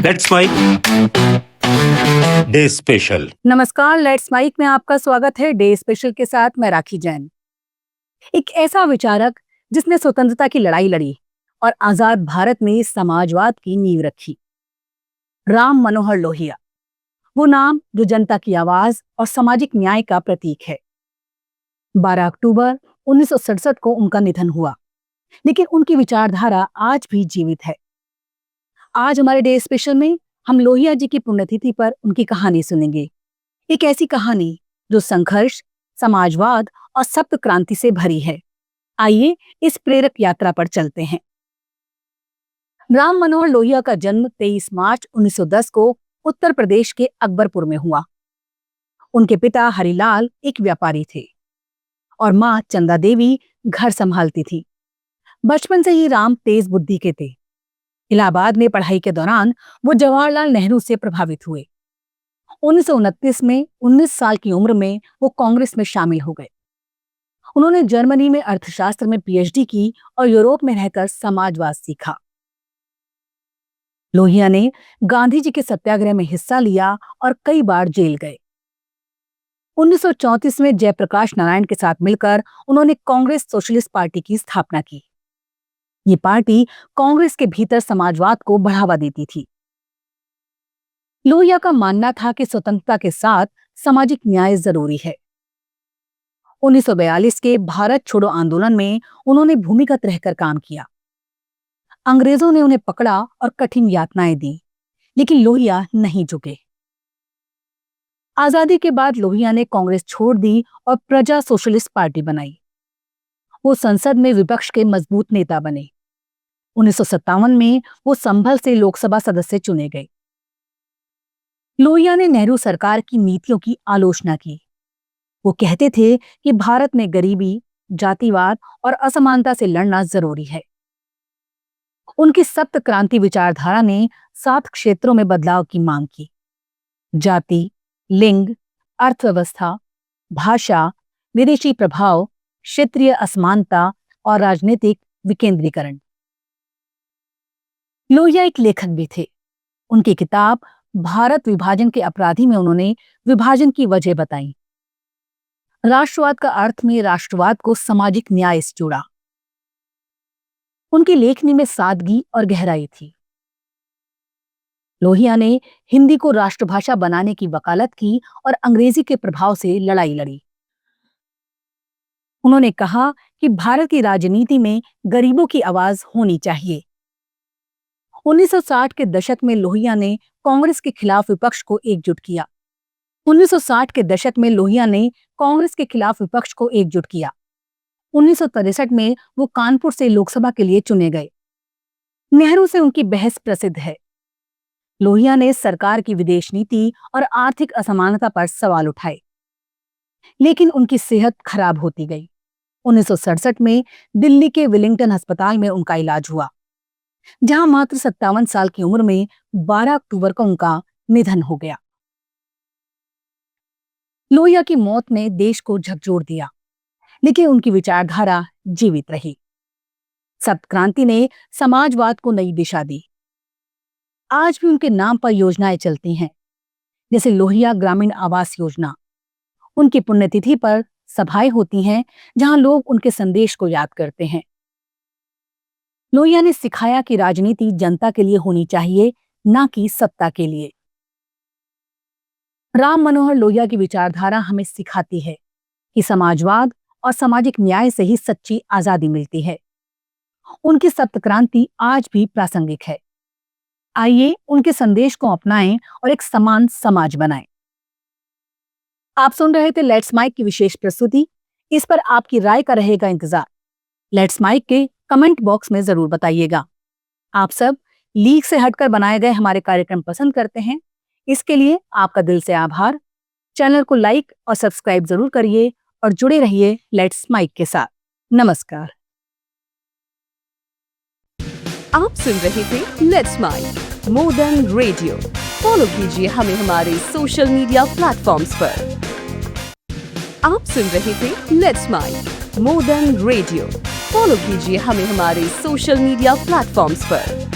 Let's mic day special. नमस्कार, let's mic में आपका स्वागत है। डे स्पेशल के साथ मैं राखी जैन। एक ऐसा विचारक जिसने स्वतंत्रता की लड़ाई लड़ी और आजाद भारत में समाजवाद की नींव रखी, राम मनोहर लोहिया। वो नाम जो जनता की आवाज और सामाजिक न्याय का प्रतीक है। 12 अक्टूबर 1967 को उनका निधन हुआ, लेकिन उनकी विचारधारा आज भी जीवित है। आज हमारे डे स्पेशल में हम लोहिया जी की पुण्यतिथि पर उनकी कहानी सुनेंगे। एक ऐसी कहानी जो संघर्ष, समाजवाद और सप्त क्रांति से भरी है। आइए इस प्रेरक यात्रा पर चलते हैं। राम मनोहर लोहिया का जन्म 23 मार्च 1910 को उत्तर प्रदेश के अकबरपुर में हुआ। उनके पिता हरिलाल एक व्यापारी थे और मां चंदा देवी घर संभालती थी। बचपन से ही राम तेज बुद्धि के थे। इलाहाबाद में पढ़ाई के दौरान वो जवाहरलाल नेहरू से प्रभावित हुए। 1929 में 19 साल की उम्र में वो कांग्रेस में शामिल हो गए। उन्होंने जर्मनी में अर्थशास्त्र में पीएचडी की और यूरोप में रहकर समाजवाद सीखा। लोहिया ने गांधी जी के सत्याग्रह में हिस्सा लिया और कई बार जेल गए। 1934 में जयप्रकाश नारायण के साथ मिलकर उन्होंने कांग्रेस सोशलिस्ट पार्टी की स्थापना की। ये पार्टी कांग्रेस के भीतर समाजवाद को बढ़ावा देती थी। लोहिया का मानना था कि स्वतंत्रता के साथ सामाजिक न्याय जरूरी है। 1942 के भारत छोड़ो आंदोलन में उन्होंने भूमिगत रहकर काम किया। अंग्रेजों ने उन्हें पकड़ा और कठिन यातनाएं दी, लेकिन लोहिया नहीं झुके। आजादी के बाद लोहिया ने कांग्रेस छोड़ दी और प्रजा सोशलिस्ट पार्टी बनाई। वो संसद में विपक्ष के मजबूत नेता बने। 1957 में वो संभल से लोकसभा सदस्य चुने गए। लोहिया ने नेहरू सरकार की नीतियों की आलोचना की। वो कहते थे कि भारत में गरीबी, जातिवाद और असमानता से लड़ना जरूरी है। उनकी सप्त क्रांति विचारधारा ने 7 क्षेत्रों में बदलाव की मांग की: जाति, लिंग, अर्थव्यवस्था, भाषा, विदेशी प्रभाव, क्षेत्रीय असमानता और राजनीतिक विकेंद्रीकरण। लोहिया एक लेखक भी थे। उनकी किताब भारत विभाजन के अपराधी में उन्होंने विभाजन की वजह बताई। राष्ट्रवाद का अर्थ में राष्ट्रवाद को सामाजिक न्याय से जोड़ा। उनकी लेखनी में सादगी और गहराई थी। लोहिया ने हिंदी को राष्ट्रभाषा बनाने की वकालत की और अंग्रेजी के प्रभाव से लड़ाई लड़ी। उन्होंने कहा कि भारत की राजनीति में गरीबों की आवाज होनी चाहिए। 1960 के दशक में लोहिया ने कांग्रेस के खिलाफ विपक्ष को एकजुट किया। 1963 में वो कानपुर से लोकसभा के लिए चुने गए। नेहरू से उनकी बहस प्रसिद्ध है। लोहिया ने सरकार की विदेश नीति और आर्थिक असमानता पर सवाल उठाए, लेकिन उनकी सेहत खराब होती गई। 1967 में दिल्ली के विलिंगटन अस्पताल में उनका इलाज हुआ, जहां मात्र 57 साल की उम्र में 12 अक्टूबर को उनका निधन हो गया। लोहिया की मौत ने देश को झकझोर दिया, लेकिन उनकी विचारधारा जीवित रही। सप्त क्रांति ने समाजवाद को नई दिशा दी। आज भी उनके नाम पर योजनाएं चलती हैं, जैसे लोहिया ग्रामीण आवास योजना। उनकी पुण्यतिथि पर सभाएं होती हैं, जहां लोग उनके संदेश को याद करते हैं। लोहिया ने सिखाया कि राजनीति जनता के लिए होनी चाहिए, ना कि सत्ता के लिए। राम मनोहर लोहिया की विचारधारा हमें सिखाती है कि समाजवाद और सामाजिक न्याय से ही सच्ची आजादी मिलती है। उनकी सप्त क्रांति आज भी प्रासंगिक है। आइए उनके संदेश को अपनाएं और एक समान समाज बनाएं। आप सुन रहे थे लेट्स माइक की विशेष प्रस्तुति। इस पर आपकी राय का रहेगा इंतजार। लेट्स माइक के कमेंट बॉक्स में जरूर बताइएगा। आप सब लीक से हटकर बनाए गए हमारे कार्यक्रम पसंद करते हैं, इसके लिए आपका दिल से आभार। चैनल को लाइक और सब्सक्राइब जरूर करिए और जुड़े रहिए लेट्स माइक के साथ। नमस्कार। आप सुन रहे थे let's mic modern radio. Follow कीजिए हमें हमारे सोशल मीडिया प्लेटफॉर्म्स पर। आप सुन रहे थे let's mic modern radio. Follow कीजिए हमें हमारे सोशल मीडिया प्लेटफॉर्म्स पर।